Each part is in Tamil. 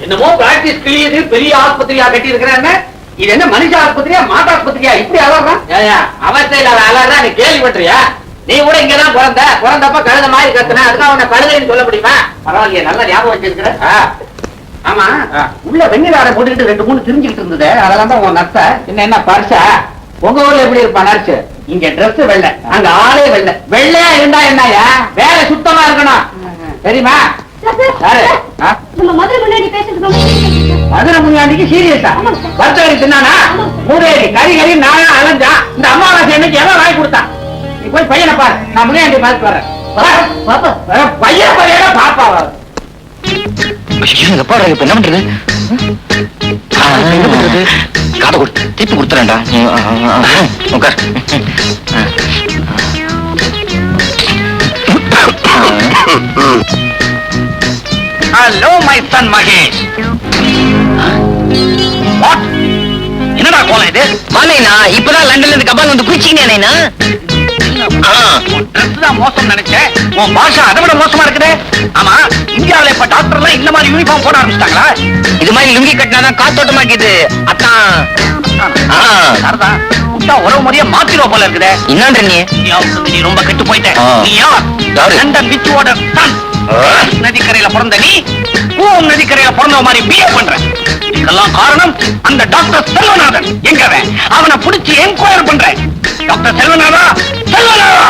என்னமோ பிராக்டிஸ் கிளியது பெரிய ஆஸ்பத்திரியா கட்டி இருக்கிறாங்க. இது என்ன மனுஷ ஆஸ்பத்திரியா மாட்டு ஆஸ்பத்திரியா இப்படி அலறான்? அவசியம் அலறா நீ கேள்விப்பட்டியா? நீ கூட இங்கதான் பிறந்தப்ப கழுத மாதிரி கத்துன, அதுக்காக உன்னை கழுதைன்னு சொல்ல முடியுமா? பரவாயில்லையே, நல்ல ஞாபகம் வச்சிருக்கிற. ஆமா, உள்ள வெண்ணிலாட போட்டுக்கிட்டு 2-3 தெரிஞ்சுக்கிட்டு இருந்தது, அதெல்லாம் தான் உன் நர்ஸ. என்ன பர்சா? உங்க ஊர்ல எப்படி இருப்பா நர்ஸ்? இங்க டிரெஸ் வெள்ளை, அங்க ஆளே வெள்ளை. வெள்ளையா இருந்தா என்னயா, வேலை சுத்தமா இருக்கணும், தெரியுமா? மதுரை முன்னாடிக்கு சீரியஸா வர்த்தகரி தின்னானா? மூடேரி கறி நானா அலைஞ்சா? இந்த அமாவாசை அன்னைக்கு எவன் வாங்கி கொடுத்தான்? நீ போய் பையனை பாரு, நான் முன்னாடி பார்த்து வர்றேன். பையன் பாரு, பாப்பா என்ன பண்றது? காதை கொடுத்து திருப்பி கொடுத்துறேன்டா. உட்கார். Hello my son Mahesh. என்னடா கோலம் இது? மாலைனா இப்பதான் லண்டன்ல இருந்து கபால் வந்து குளிச்சிங்கண்ணா. மோசம் நினைச்சேன், உன் பாஷா அதை விட மோசமா இருக்குது. ஆமா, இந்தியாவில இப்ப டாக்டர் எல்லாம் இந்த மாதிரி யூனிஃபார்ம் போட ஆரம்பிச்சிட்டாங்களா? இது மாதிரி லுங்கி கட்டினாதான் காத்தோட்டமாக்கிது. அத்தான் உறவு முறைய மாத்திரோ போல இருக்குதே. என்னன்ற நீ ரொம்ப கெட்டு போயிட்ட. நீ யார்? London விச்சோட Sun. நதிக்கரையில பிறந்த நீ பூம் நதிக்கரையில பிறந்த மாதிரி பிஹேவ் பண்ற. இதுக்கெல்லாம் காரணம் அந்த டாக்டர் செல்வநாதன். எங்கவன்? அவனை பிடிச்சி என்கொயர் பண்ற. டாக்டர் செல்வநாதா, செல்வநாதா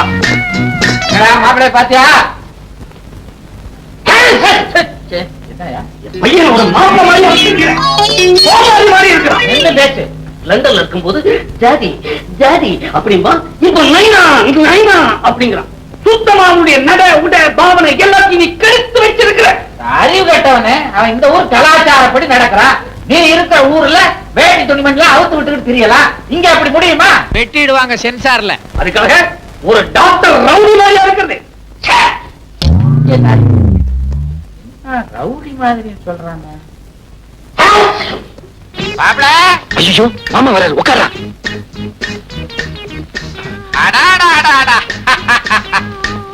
மாப்பிளை பாத்தியா? பையன் ஒரு மாப்பிள மாதிரி இருக்கிறான். என்ன பேச்சு? லண்டன்ல இருக்கும்போது ஜாதி ஜாதி அப்படிம்பா, இப்ப நைனா இது நைனா அப்படிங்கிறான். சுத்தமா அவனுடைய நட உட பாவனை எல்லாத்தையும் நீ கெடுத்து வச்சிருக்கிற. அறிவு கட்டவனே, அவன் இந்த ஊர் கலாச்சாரப்படி நடக்கிறான். நீ இருக்கிற ஊர்ல வேட்டி துணிமணிலாம் அவுத்து விட்டுக்கிட்டு தெரியலாம். இங்க அப்படி முடியுமா? வெட்டிடுவாங்க சென்சார்ல. அதுக்காக ஒரு டாக்டர் ரவுடி மாதிரியா இருக்கிறது. ரவுடி மாதிரி சொல்றாங்க. ஐயோ மாமா வராரு, உட்காரா.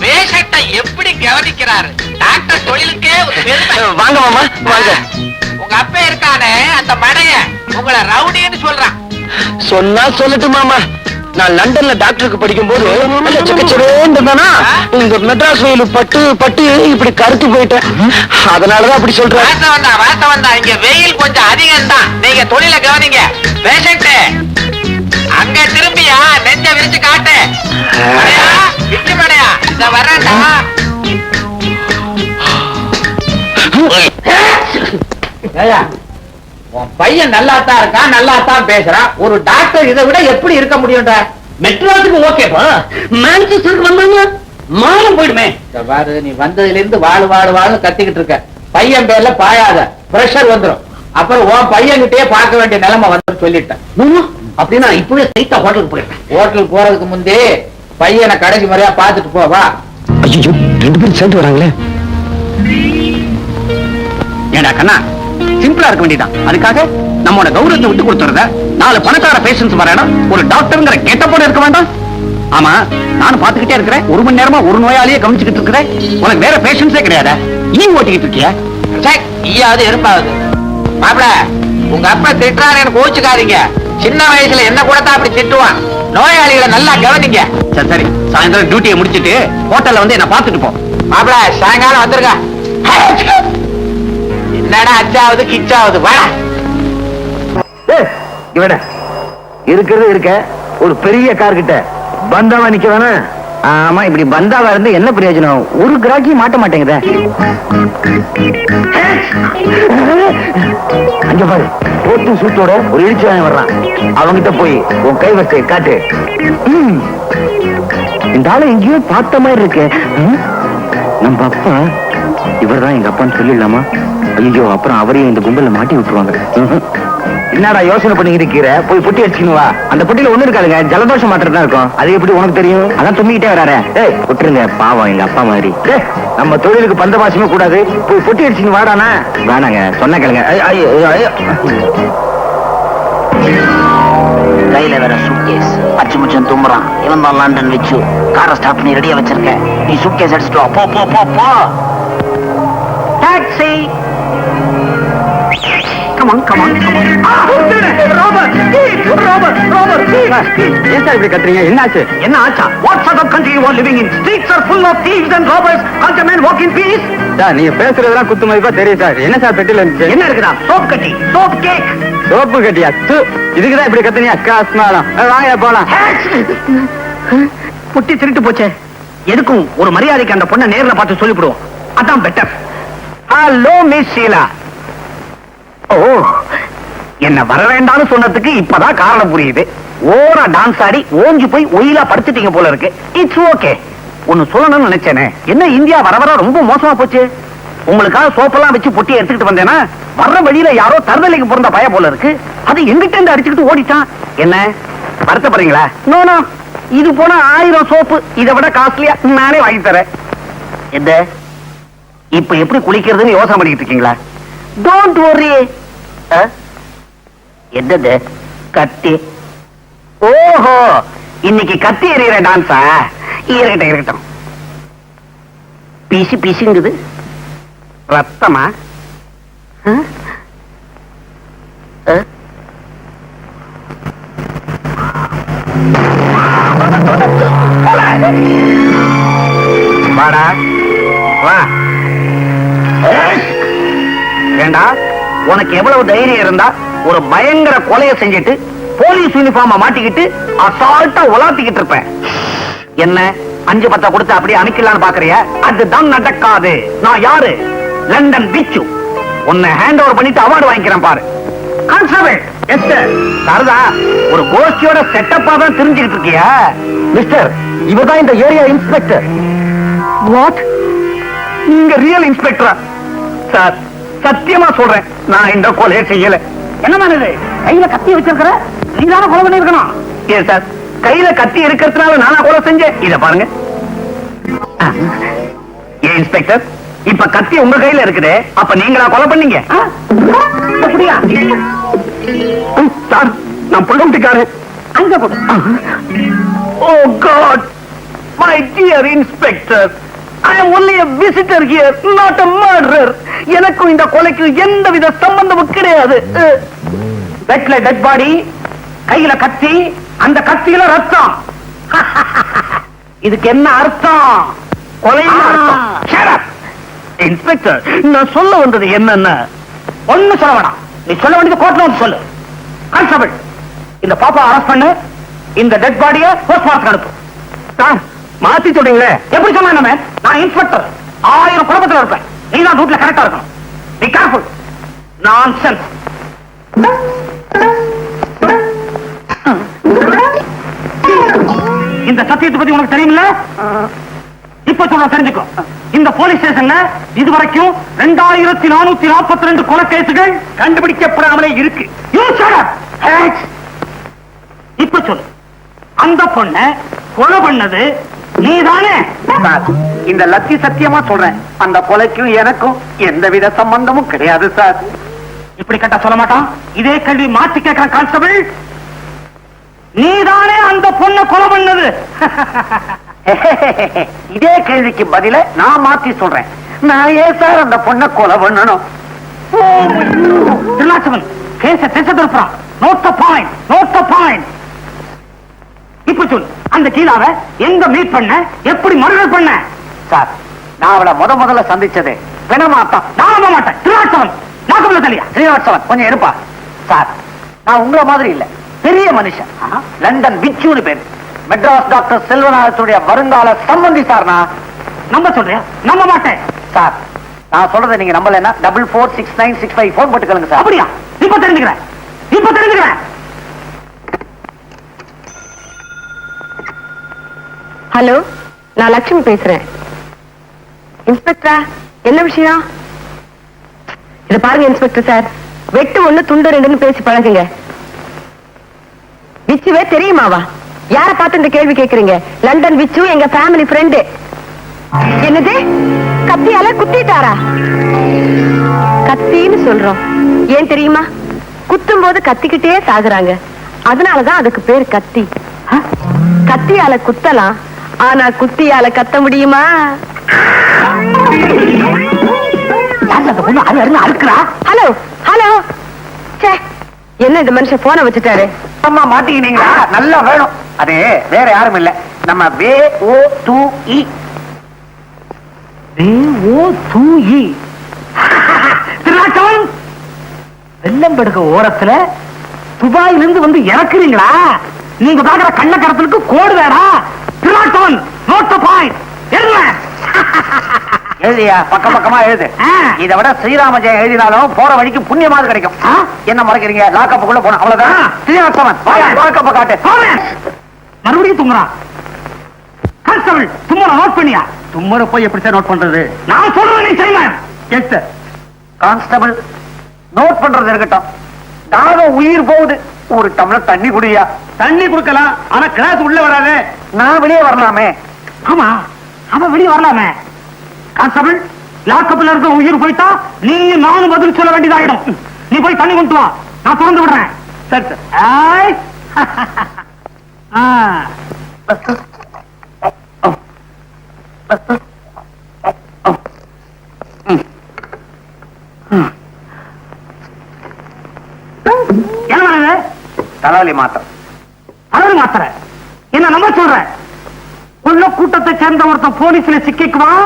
பேஷண்ட்டை எப்படி கவனிக்கிறாரு டாக்டர்? தொழிலுக்கே வாங்க மாமா வாங்க. உங்க அப்பா இருக்கானே அந்த மடைய உங்களை ரவுடின்னு சொல்றான். சொன்னா சொல்லட்டு மாமா. நான் லண்டன்ல டாக்டருக்கு படிக்கும் போது இந்த மெட்ராஸ் வெயில் பட்டு பட்டு இப்படி கருத்து போயிட்டேன். அதனாலதான் அப்படி சொல்றேன். வார்த்தை வந்தா இங்க வெயில் கொஞ்சம் அதிகம் தான். நீங்க தொழில கவனிங்க. பேஷண்ட் அங்க திரும்பியா நெஞ்ச விரிச்சு காட்டு. விட்டு மடையா இந்த வரேன்டா. உன் பையன் நல்லாத்தான் இருக்கான், நல்லாத்தான் பேசுறான். ஒரு டாக்டர் இதை விட எப்படி இருக்க முடியும்டா? மெட்ராஸுக்கு ஓகேப்பா, மான்செஸ்டருக்கு வந்தாங்க மானம் போயிடுமே. பாரு, நீ வந்ததுல இருந்து வாழு வாழு வாழு கத்திக்கிட்டு இருக்க. பையன் பேர்ல பாயாத, பிரஷர் வந்துடும். அப்புறம் உன் பையன் கிட்டே பார்க்க வேண்டிய நிலைமை வந்து சொல்லிட்டேன். அப்படின்னா இப்பவே சைட்டா ஹோட்டலுக்கு போயிட்டேன். ஹோட்டலுக்கு போறதுக்கு முந்தே பையனை கடைசி முறையா பார்த்துட்டு போவா. ஐயோ 2 பேரும் சேர்ந்து வராங்களே. ஏண்டா கண்ணா, சிம்பிளா இருக்க வேண்டியதான். அதுக்காக நம்மோட கௌரவத்தை விட்டு கொடுத்துறத 4 பணக்கார பேஷன்ஸ் வரணும், ஒரு டாக்டர்ங்கிற கெட்டப்போட இருக்க வேண்டாம். ஆமா, நானும் பாத்துக்கிட்டே இருக்கிறேன். 1 மணி நேரமா ஒரு நோயாளியே கவனிச்சுக்கிட்டு இருக்கிறேன். உனக்கு வேற பேஷன்ஸே கிடையாதா? ஈ ஓட்டிக்கிட்டு இருக்கியா? ஈயாவது எருப்பாவது. மாப்பிள, உங்க அப்பா திட்டுறாரு, எனக்கு கோச்சுக்காதீங்க. சின்ன வயசுல என்ன கூட தான் அப்படி திட்டுவான். நோயாளிகளை நல்லா கவனிங்க. சரி சரி, சாயந்தரம் டியூட்டியை முடிச்சிட்டு ஹோட்டல்ல வந்து என்ன பாத்துட்டு போ. மாப்பிள, சாயங்காலம் வந்துருங்க. என்னடா அச்சாவது கிச்சாவது வா. இவட இருக்கிறது இருக்க ஒரு பெரிய கார் கிட்ட பந்தாவா நிக்க வேணாம். ஆமா, இப்படி பந்தாவா இருந்து என்ன பிரயோஜனம்? ஒரு கிராக்கியும் மாட்ட மாட்டேங்குத. அங்க பாரு, போட்டு சூட்டோட ஒரு இடிச்சுவாங்க வர்றான். அவங்கிட்ட போய் உன் கை வச்சை காட்டு. இந்த ஆளு எங்கேயோ பார்த்த மாதிரி இருக்கு. நம்ம அப்பா இவர்தான் எங்க அப்பான்னு சொல்லிடலாமா? ஐயோ, அப்புறம் அவரையும் இந்த கும்பல மாட்டி விட்டுருவாங்க. என்னடா யோசனை பண்ணிக்கிட்டு இருக்கிற? போய் புட்டி அடிச்சுக்கணும் வா. அந்த புட்டியில ஒண்ணு இருக்காதுங்க, ஜலதோஷம் மாத்திரம் தான் இருக்கும். அது எப்படி உனக்கு தெரியும்? அதான் தும்பிக்கிட்டே வராரு. ஏய், விட்டுருங்க, பாவம் எங்க அப்பா மாதிரி. நம்ம தொழிலுக்கு பந்தபாசமே கூடாது. போய் புட்டி அடிச்சுன்னு வாடானா. வேணாங்க, சொன்ன கேளுங்க. கையில வேற சூட்கேஸ், பச்சை முச்சம் தும்புறான். இவன் தான் லண்டன் வச்சு காரை ஸ்டார்ட் பண்ணி ரெடியா வச்சிருக்க. நீ சூட்கேஸ் அடிச்சுட்டு போ போ போ போ. டாக்ஸி சார் ஏன் சார் இப்படி கத்துறீங்க என்னாச்சு என்ன ஆச்சா? What sort of country you are living in? Streets are full of thieves and robbers. Can't a man walk in peace? Sir நீங்க பேசுறதெல்லாம் குத்து மதிப்பா தெரியும் சார் என்ன சார் பெட்டில இருந்துச்சு என்ன இருக்குதா? சோப் கட்டி, சோப் கேக். சோப்பு கட்டியா இதுக்குதான் இப்படி கத்துனியா காஸ்மாலம் வாங்க போலாம் புட்டி திருட்டு போச்சே. எதுக்கும் ஒரு மரியாதைக்கு அந்த பொண்ணை நேர்ல பார்த்து சொல்லிவிடுவோம். அதான் better. Hello miss Sheela. Oh, என்ன வர வேண்டாம்னு சொன்னதுக்கு இப்பதான் காரணம் புரியுது. ஓரா டான்ஸ் ஆடி ஓஞ்சி போய் ஒயிலா படுத்துட்டீங்க போல இருக்கு. It's okay. ஒன்னு சொல்லணும்னு நினைச்சேனே. என்ன இந்தியா வர வர ரொம்ப மோசமா போச்சு. உங்களுக்காக சோப்பெல்லாம் வச்சு பொட்டி எடுத்துக்கிட்டு வந்தேனா வர்ற வழியில யாரோ தருதலைக்கு பிறந்த பய போல இருக்கு. அது எங்கிட்ட இருந்து அடிச்சுக்கிட்டு ஓடிட்டான். என்ன வருத்தப்படுறீங்களா? நோ நோ, இது போனா 1000 சோப்பு இதை விட காஸ்ட்லியா நானே வாங்கி தரேன். எந்த இப்ப எப்படி குளிக்கிறதுன்னு யோசனை பண்ணிட்டு இருக்கீங்களா? Don't worry. என்னது கத்தி? ஓஹோ, இன்னைக்கு கத்தி எறிகிற டான்ஸா? இருக்கட்டும் இருக்கட்டும். பீசி பீசிங்குது. ரத்தமா? வாடா வா. ஏண்டா, உனக்கு எவ்வளவு தைரியம் இருந்தா ஒரு பயங்கர கொலையை செஞ்சுட்டு போலீஸ் யூனிஃபார்ம மாட்டிக்கிட்டு அசால்ட்டா உலாத்திக்கிட்டு இருப்பேன். என்ன 5-10 கொடுத்து அப்படியே அனுக்கலான்னு பாக்குறியா? அதுதான் நடக்காது. நான் யாரு? லண்டன் பிச்சு. உன்னை ஹேண்ட் ஓவர் பண்ணிட்டு அவார்டு வாங்கிக்கிறேன் பாரு. கான்ஸ்டபிள் எஸ்டர் சாரதா, ஒரு கோஷ்டியோட செட்டப்பா தான் தெரிஞ்சுக்கிட்டு இருக்கியா? மிஸ்டர், இவர்தான் இந்த ஏரியா இன்ஸ்பெக்டர். வாட்? நீங்க ரியல் இன்ஸ்பெக்டரா? சார், சத்தியமா சொல்றேன், நான் இந்த கொலையை செய்யல. என்னமா இது? கையில கத்தி வச்சிருக்கிற? நீதான கொலை பண்ணிருக்கணும். ஏன் சார், கையில கத்தி இருக்கிறதுனால நானா கொலை செஞ்சேன்? இத பாருங்க. ஏன் இன்ஸ்பெக்டர், இப்ப கத்தி உங்க கையில இருக்குது, அப்ப நீங்களா கொலை பண்ணீங்க? அப்படியா? சார், நான் புள்ளோட்டிக்காரன். அங்க போடு. Oh god, my dear inspector, I am only a visitor here, not a murderer. எனக்கும் இந்த கொலைக்கு எந்தவித சம்பந்தமும் கிடையாது. பெட்ல டெட் பாடி, கையில கத்தி, அந்த கத்தியில ரத்தம். இதுக்கு என்ன அர்த்தம்? கொலைன்னு அர்த்தம். Shut up. இன்ஸ்பெக்டர், நான் சொல்ல வந்தது என்னன்னா, ஒண்ணு சொல்ல வேணாம். நீ சொல்ல வேண்டியது கோர்ட்ல வந்து சொல்லு. கான்ஸ்டபிள், இந்த பாப்பா அரெஸ்ட் பண்ணு, இந்த டெட் பாடியை போஸ்ட்மார்ட்டம் அனுப்பு. சார், மாத்தி சொல்றீங்களே? எப்படி சொன்ன? நான் இன்ஸ்பெக்டர், 1000 குடும்பத்தில் இருப்பேன். நீ தான் ரூட்ல கரெக்டா இருக்கணும். Be careful. நான்சென்ஸ். இந்த சத்தியத்தை பத்தி உனக்கு தெரியுமில்ல? இப்ப சொல்ற தெரிஞ்சுக்கோ. இந்த போலீஸ் ஸ்டேஷன்ல இதுவரைக்கும் 2442 கொலை கேசுகள் கண்டுபிடிக்கப்படாமலே இருக்கு. இப்ப சொல்லு, அந்த பொண்ணை கொலை பண்ணது நீதானே? இந்த லத்தி சத்தியமா சொல்றேன், அந்த கொலைக்கும் எனக்கும் எந்தவித சம்பந்தமும் கிடையாது சார். இப்படி கேட்டா சொல்ல மாட்டான். இதே கேள்வி மாற்றி கேட்கிறேன் கான்ஸ்டபிள். நீதானே அந்த பொண்ணை கொலை பண்ணது? இதே கேள்விக்கு பதில நான் மாத்தி சொல்றேன். நான் ஏன் சார் அந்த பொண்ணை கொலை பண்ணணும்? திருநாச்சவன் கேச திசை திருப்புறான். Note the point, note the point. இப்ப சொல்லு, அந்த கீழாவை எங்க மீட் பண்ண, எப்படி மர்டர் பண்ண? சார், நான் அவளை முதல்ல சந்திச்சது பிணமாட்டம். நான் நம்ப மாட்டேன். திருநாச்சவன் நாக்குல தலையா? ஸ்ரீவாட்சவன் கொஞ்சம் இருப்பா. சார், நான் உங்களை மாதிரி இல்ல, பெரிய மனுஷன். லண்டன் பிச்சுன்னு பேரு. மெட்ராஸ் டாக்டர் செல்வநாதத்துடைய வருங்கால சம்பந்தி சார். நான் நம்ப சொல்றியா? நம்ப மாட்டேன். சார், நான் சொல்றதை நீங்க நம்பலன்னா 446965 போன் போட்டுக்கலுங்க சார். அப்படியா? இப்ப தெரிஞ்சுக்கிறேன், இப்ப தெரிஞ்சுக்கிறேன். ஹலோ, நான் லட்சுமி பேசுறேன். இன்ஸ்பெக்டரா, என்ன விஷயம்? இத பாருங்க இன்ஸ்பெக்டர் சார், வெட்டு 1 துண்டு 2ன்னு பேசி பழகுங்க. விச்சுவே தெரியுமாவா? யார பார்த்து இந்த கேள்வி கேக்குறீங்க? லண்டன் விச்சு எங்க ஃபேமிலி ஃப்ரெண்டு. என்னது, கத்தியால குத்திட்டாரா? கத்தின்னு சொல்றோம், ஏன் தெரியுமா? குத்தும் போது கத்திக்கிட்டே சாகுறாங்க, அதனாலதான் அதுக்கு பேர் கத்தி. கத்தியால குத்தலாம், ஆனா குத்தியால கத்த முடியுமா? ஹலோ ஹலோ, என்ன இந்த மனுஷன் போன வச்சுட்டாரு? அம்மா மாட்டிக்கினீங்களா? நல்லா வேணும். அது வேற யாரும் இல்ல, நம்ம VO2E. VO2E. திருநாட்டம் வெள்ளம்பெடுக்க ஓரத்துல துபாயில இருந்து வந்து இறக்குறீங்களா? நீங்க பாக்குற கள்ளக்கடத்தலுக்கு கோடு வேடா. திருநாட்டம் நோட் தி பாயிண்ட். எழுதியா பக்கம் பக்கமா எழுது. இதை விட ஸ்ரீராம ஜெயம் எழுதினாலும் போற வழிக்கு புண்ணியமாவது கிடைக்கும். என்ன மறைக்கிறீங்க? லாக்கப்புக்குள்ள போன அவ்வளவுதான். ஸ்ரீராமன் லாக்கப்ப காட்டு. மறுபடியும் தும்முறான். கான்ஸ்டபிள் தும்முற நோட் பண்ணியா? தும்மர போய் எப்படி சார் நோட் பண்றது? நான் சொல்றேன் செய்வேன். Yes sir. கான்ஸ்டபிள் நோட் பண்றது இருக்கட்டும். தாகம் உயிர் போகுது, ஒரு டம்ளர் தண்ணி குடியா. தண்ணி கொடுக்கலாம், ஆனா கிளாஸ் உள்ள வராது. நான் வெளியே வரலாமே. ஆமா, அவன் வெளியே வரலாமே. கான்ஸ்டபிள் லாக்கப்ல இருக்க உயிர் போயிட்டா நீ நானும் பதில் சொல்ல வேண்டியதாயிடும். நீ போய் தண்ணி கொண்டு வா, நான் திறந்து விடுறேன். சரி சார். ஆய். என்ன பண்ணுது? தலைவலி மாத்திரம். அளவு மாத்திர என்ன நம்ப சொல்ற? உள்ள கூட்டத்தை சேர்ந்த ஒருத்தன் போலீஸ்ல சிக்கிக்குவான்,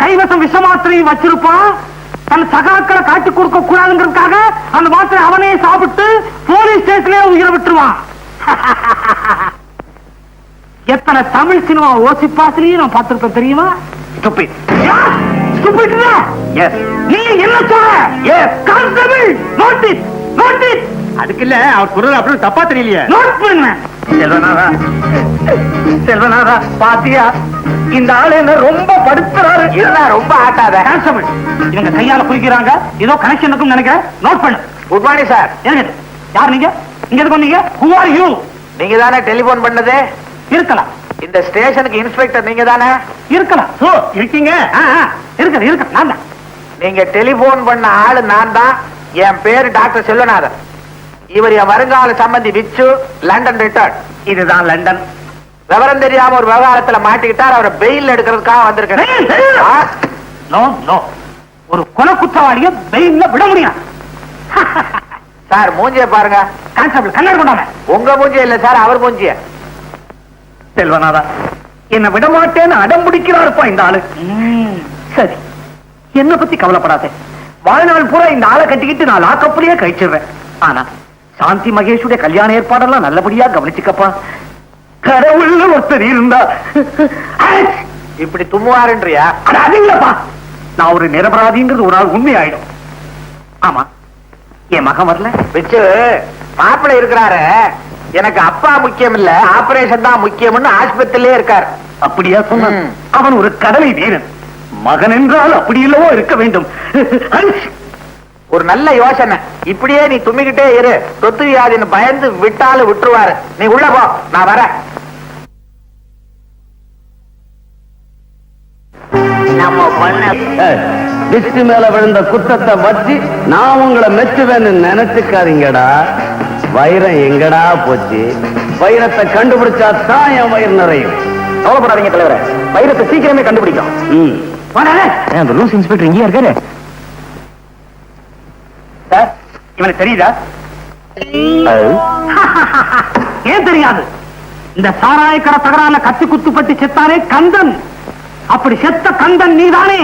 கைவசம் விஷ மாத்திரையும் வச்சிருப்பான். தன் சகாக்களை காட்டி கொடுக்க கூடாதுங்கிறதுக்காக அந்த மாத்திரை அவனே சாப்பிட்டு போலீஸ் ஸ்டேஷன்ல உயிரை விட்டுருவான். எத்தனை தமிழ் சினிமா ஓசிப்பாசிலையும் நான் பார்த்திருப்பேன் தெரியுமா? Stupid. Stupid இல்ல? Yes. நீ என்ன சொல்ற? Yes. Constable notice notice. அதுக்கு இல்ல, அவர் குரல் அப்படி தப்பா தெரியலையே. நோட் பண்ணுங்க. செல்வநாதா, செல்வநாதா பாத்தியா, இந்த ஆளு என்ன ரொம்ப படுத்துறாரு. என்ன ரொம்ப ஆட்டாத. கான்ஸ்டபிள் இவங்க கையால குளிக்கிறாங்க, ஏதோ கனெக்ஷன் இருக்குன்னு நினைக்கிறேன். நோட் பண்ணு. Good morning sir. எனக்கு யார் நீங்க? இங்க எதுக்கு வந்தீங்க? Who are you? நீங்க தானே டெலிபோன் பண்ணது? இருக்கலாம், இந்த ஸ்டேஷனுக்கு இன்ஸ்பெக்டர் நீங்க தானே? இருக்கலாம். ஓ, இருக்கீங்க. இருக்க நான் தான். நீங்க டெலிபோன் பண்ண ஆளு நான் தான். என் பேரு டாக்டர் செல்வநாதன். இவர் என் வருங்கால சம்பந்தி விச்சு, லண்டன் ரிட்டர்ன். இதுதான் லண்டன். விவரம் தெரியாம ஒரு விவகாரத்துல மாட்டிக்கிட்டார், அவரை பெயில் எடுக்கிறதுக்காக வந்திருக்கேன். நோ நோ, ஒரு கொலை குற்றவாளிய பெயில்ல விட முடியும். சார் மூஞ்சிய பாருங்க. கான்ஸ்டபிள் கண்ணாடி கொண்டாங்க. உங்க மூஞ்சிய இல்ல சார், அவர் மூஞ்சிய. செல்வநாதா, என்ன விட மாட்டேன்னு அடம் பிடிக்கிறாருப்பா இந்த ஆளு. சரி, என்ன பத்தி கவலைப்படாதே. வாழ்நாள் பூரா இந்த ஆளை கட்டிக்கிட்டு நான் லாக்கப்புலயே கழிச்சிடுறேன். ஆனா சாந்தி மகேஷுடைய கல்யாண ஏற்பாடெல்லாம் நல்லபடியா கவனிச்சுக்கப்பா. கடவுள்னு ஒருத்தர் இருந்தா இப்படி தும்முவாருன்றியா? அது இல்லப்பா, நான் ஒரு நிரபராதிங்கிறது ஒரு நாள் உண்மையாயிடும். ஆமா, என் மகன் வரல வச்சு மாப்பிள்ளை இருக்கிறாரு. எனக்கு அப்பா முக்கியம் இல்ல, ஆபரேஷன் தான் முக்கியம்னு ஆஸ்பத்திரியிலே இருக்கார். அப்படியா சொன்ன? அவன் ஒரு கடலை வீரன். மகன் என்றால் அப்படி இல்லவோ இருக்க வேண்டும். ஒரு நல்ல யோசனை. இப்படியே நீ தும்மிக்கிட்டே இரு, தொத்து வியாதின்னு பயந்து விட்டாலும் விட்டுருவாரு. நீ உள்ள போ, நான் வரேன். திஷ்டி மேல விழுந்த குற்றத்தை வச்சு நான் உங்களை மெச்சுவேன்னு நினைச்சுக்காதீங்கடா. வைரம் எங்கடா போச்சு? வைரத்தை கண்டுபிடிச்சா தான் என் வயிறு நிறையும். கவலைப்படாதீங்க தலைவரே, வைரத்தை சீக்கிரமே கண்டுபிடிக்கும். அந்த லூஸ் இன்ஸ்பெக்டர் இங்கேயா இருக்காரு? சார், இவனுக்கு தெரியுதா? ஏன் தெரியாது? இந்த சாராயக்கடை தகரால கத்தி குத்துப்பட்டு செத்தானே கந்தன். அப்படி செத்த கந்தன் நீதானே?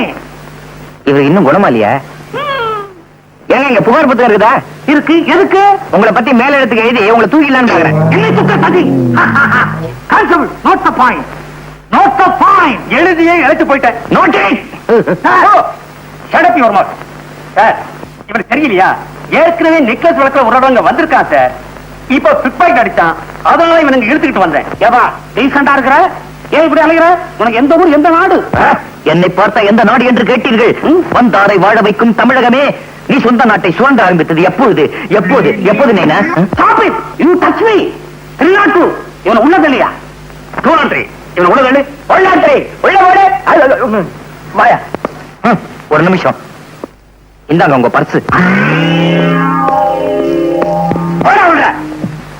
இவர் இன்னும் குணமா இல்லையா? ஏங்க இங்க புகார் புத்தகம் இருக்குதா? இருக்கு. எதுக்கு? உங்களை பத்தி மேல இடத்துக்கு எழுதி உங்களை தூக்கிடலான்னு பாக்குறேன். என்ன சுத்த சதி? Constable note the point. Note the point. எழுதியே இழைச்சு போயிட்டேன். Notice. Shut your mouth. Sir, இவனுக்கு தெரியலையா? ஏற்கனவே நெக்லஸ் வழக்குல ஒரு வந்திருக்கான் சார். இப்ப பிக்பாக்கெட் அடிச்சான், அதனால இவனுக்கு இழுத்துக்கிட்டு வந்தேன். ஏவா டீசெண்டா இருக்கிற? ஏன் இப்படி அலைகிற? உனக்கு எந்த ஊர், எந்த நாடு? என்னை பார்த்தா எந்த நாடு என்று கேட்டீர்கள்? வந்தாரை வாழ வைக்கும் தமிழகமே. நீ சொந்த நாட்டை சுரண்ட ஆரம்பித்தது எப்பொழுது? எப்போது? எப்போது நீனா? Stop it! You touch me! திருநாட்டு இவனை உள்ள தள்ளியா? டூலாண்ட்ரி இவன் உள்ள தள்ளி. உள்ளாண்டே உள்ள ஓடு. வாயா. ஒரு நிமிஷம், இந்தாங்க உங்க பர்ஸ்.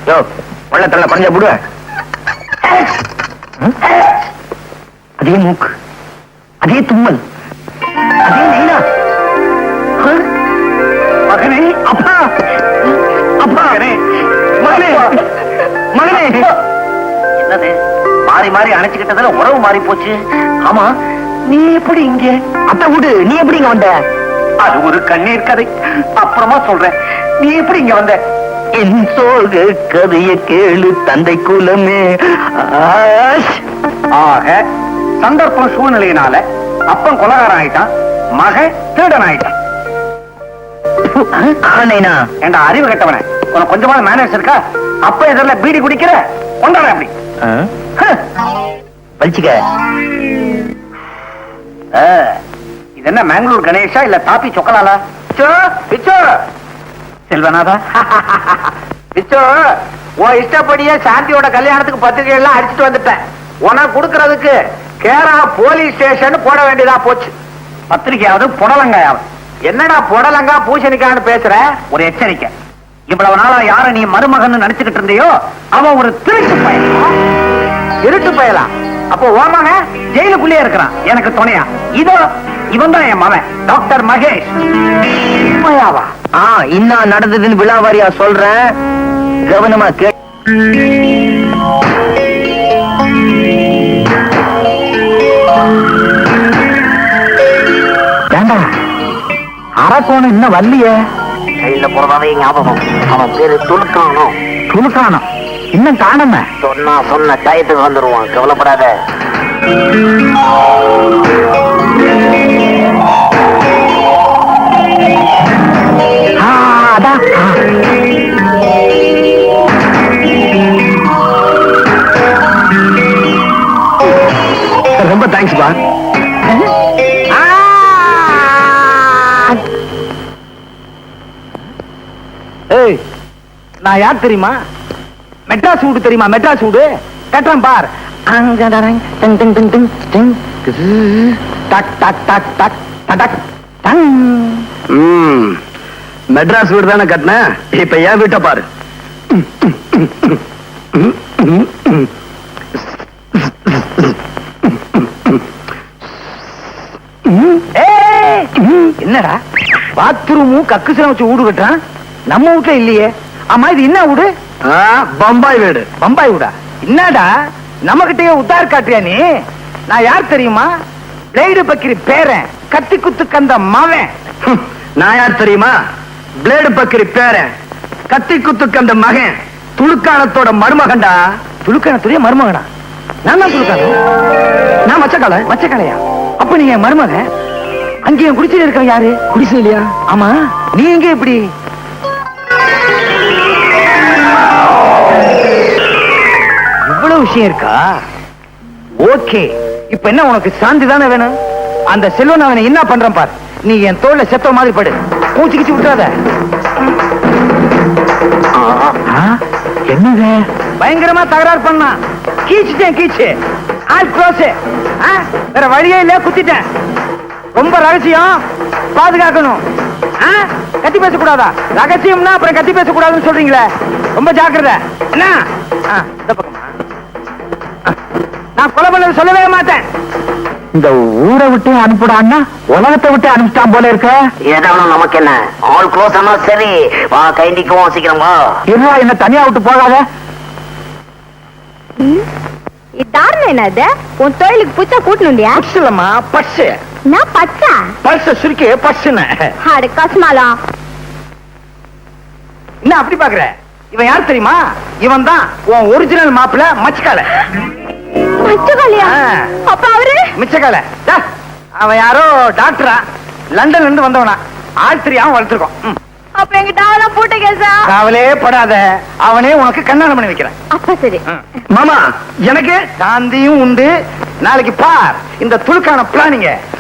யோ, உள்ளத்துல குறைஞ்ச விடுவேன். அதே மூக்கு, அதே தும்மல், அதே நெய்னா. மகனே, அப்பா, அப்பா, மகனே, மாறி மாறி அணைச்சுக்கிட்டதுல உறவு மாறி போச்சு. ஆமா, நீ எப்படி இங்க? அத்தை விடு, நீ எப்படி இங்க வந்த? அது ஒரு கண்ணீர் கதை, அப்புறமா சொல்றேன். நீ எப்படி இங்க வந்த? என் சோக கதைய கேளு தந்தை குலமே. ஆக சந்தர்ப்பம் சூழ்நிலையினால அப்பன் கொலகாரன் ஆயிட்டான், மகன் திருடன் ஆயிட்டான். என்ற அறிவு கட்டவன உனக்கு கொஞ்சமான மேனேஜ் இருக்கா? அப்ப எதிரில் பீடி குடிக்கிற கொண்டாட அப்படி பழிச்சுக்க. இது என்ன மேங்களூர் கணேஷா இல்ல தாப்பி சொக்கலாலா? பிச்சோ செல்வநாதா, பிச்சோ உன் இஷ்டப்படியே சாந்தியோட கல்யாணத்துக்கு பத்திரிகை எல்லாம் அடிச்சுட்டு வந்துட்டேன். உனக்கு கொடுக்கறதுக்கு கேரளா போலீஸ் ஸ்டேஷன் போட வேண்டியதா போச்சு. பத்திரிகையாவது புடலங்காயாவது. என்னடா புடலங்கா பூசணிக்கான்னு பேசுற? ஒரு எச்சரிக்கை, இவ்வளவு நாளா யார நீ மருமகன் நினைச்சுக்கிட்டு இருந்தியோ அவன் ஒரு திருட்டு பயல். திருட்டு பயலா? அப்போ ஓமக ஜெயிலுக்குள்ளே இருக்கிறான் எனக்கு துணையா. இதோ இவன் தான் என் மகன் டாக்டர் மகேஷ். உண்மையாவா? இன்னும் நடந்ததுன்னு விழாவாரியா சொல்றேன், கவனமா கே. அரக்கோணம் இன்னும் வரலையே. கையில போறதாவே ஞாபகம். அவன் பேரு துலுக்கானோ. துலுக்கானோ இன்னும் காணாம. சொன்ன டயத்துக்கு வந்துருவான், கவலைப்படாத. ரொம்ப தேங்க்ஸ் பா. நான் யார் தெரியுமா? மெட்ராஸ் வீடு தெரியுமா? மெட்ராஸ் வீடு கட்டுறேன் பார். மெட்ராஸ் வீடு தானே கட்டின, இப்ப ஏன் வீட்டை பாரு. என்னடா பாத்ரூமும் கக்குசலம் வச்சு வீடு கட்டுறான், நம்ம வீட்டுல இல்லையே. ஆமா, இது என்ன வீடு? பம்பாய் வீடு. பம்பாய் வீடா? என்னடா நம்ம கிட்டே உத்தார் காட்டுறியா நீ? நான் யார் தெரியுமா? பிளேடு பக்கிரி பேரன், கத்தி குத்து கந்த மவன். நான் யார் தெரியுமா? பிளேடு பக்கிரி பேரன், கத்தி குத்து கந்த மகன், துலுக்கானத்தோட மருமகன்டா. துலுக்கானத்துடைய மருமகனா? நான் தான் துலுக்கான. நான் மச்சக்கால. மச்சக்காலையா? அப்ப நீங்க மருமகன். அங்கேயும் குடிசையில இருக்க யாரு? குடிசையிலையா? ஆமா, நீ எங்க இப்படி? இவ்வளவு விஷயம் இருக்கா? ஓகே, இப்ப என்ன உனக்கு சாந்தி தானே வேணும்? அந்த செல்வன் அவனை என்ன பண்றான் பார். நீ என் தோல்ல செத்த மாதிரி படு, மூச்சு கிச்சு விட்டுறாத. என்னங்க பயங்கரமா தகராறு பண்ணா, கீச்சுட்டேன். கீச்சு ஆல் க்ளோஸ். வேற வழியே இல்ல, குத்திட்டேன். ரொம்ப ரகசியம், பாதுகாக்கணும். கத்தி பேசக்கூடாதா? ரகசியம்னா அப்புறம் கத்தி பேசக்கூடாதுன்னு சொல்றீங்களே, ரொம்ப ஜாக்கிரதை. என்ன இந்த பக்கமா? நான் கொலை பண்ணது சொல்லவே மாட்டேன். இந்த ஊரை விட்டு அனுப்பிடான்னா உலகத்தை விட்டு அனுப்பிட்டான் போல இருக்க. ஏதாவது நமக்கு என்ன, ஆல் க்ளோஸ் ஆனா சரி. வா, கைண்டிக்குவோம், சீக்கிரம் வா. இருவா, என்ன தனியா விட்டு போகாத. இதாருன்னு என்னது? உன் தொழிலுக்கு புச்சா கூட்டணுண்டியா? புச்சலம்மா, பர்ஸ். நான் பச்சா பர்ஸ் சுருக்கி பர்ஸ்னு. அட கஸ்மாலா, என்ன அப்படி பாக்குற? இவன் யார் தெரியுமா? இவன் தான் உன் ஒரிஜினல் மாப்பிள்ள மச்சக்கால. மச்சக்காலையா? அப்ப அவரு மிச்சக்கால. அவன் யாரோ டாக்டரா, லண்டன்ல இருந்து வந்தவனா. ஆள் தெரியாம வளர்த்துருக்கோம். அப்ப எங்க டாவெல்லாம் போட்ட கேசா? கவலையே படாத, அவனே உனக்கு கல்யாணம் பண்ணி வைக்கிறேன். அப்ப சரி. மாமா, எனக்கு சாந்தியும் உண்டு. நாளைக்கு பார் இந்த துலுக்கான பிளானிங்க.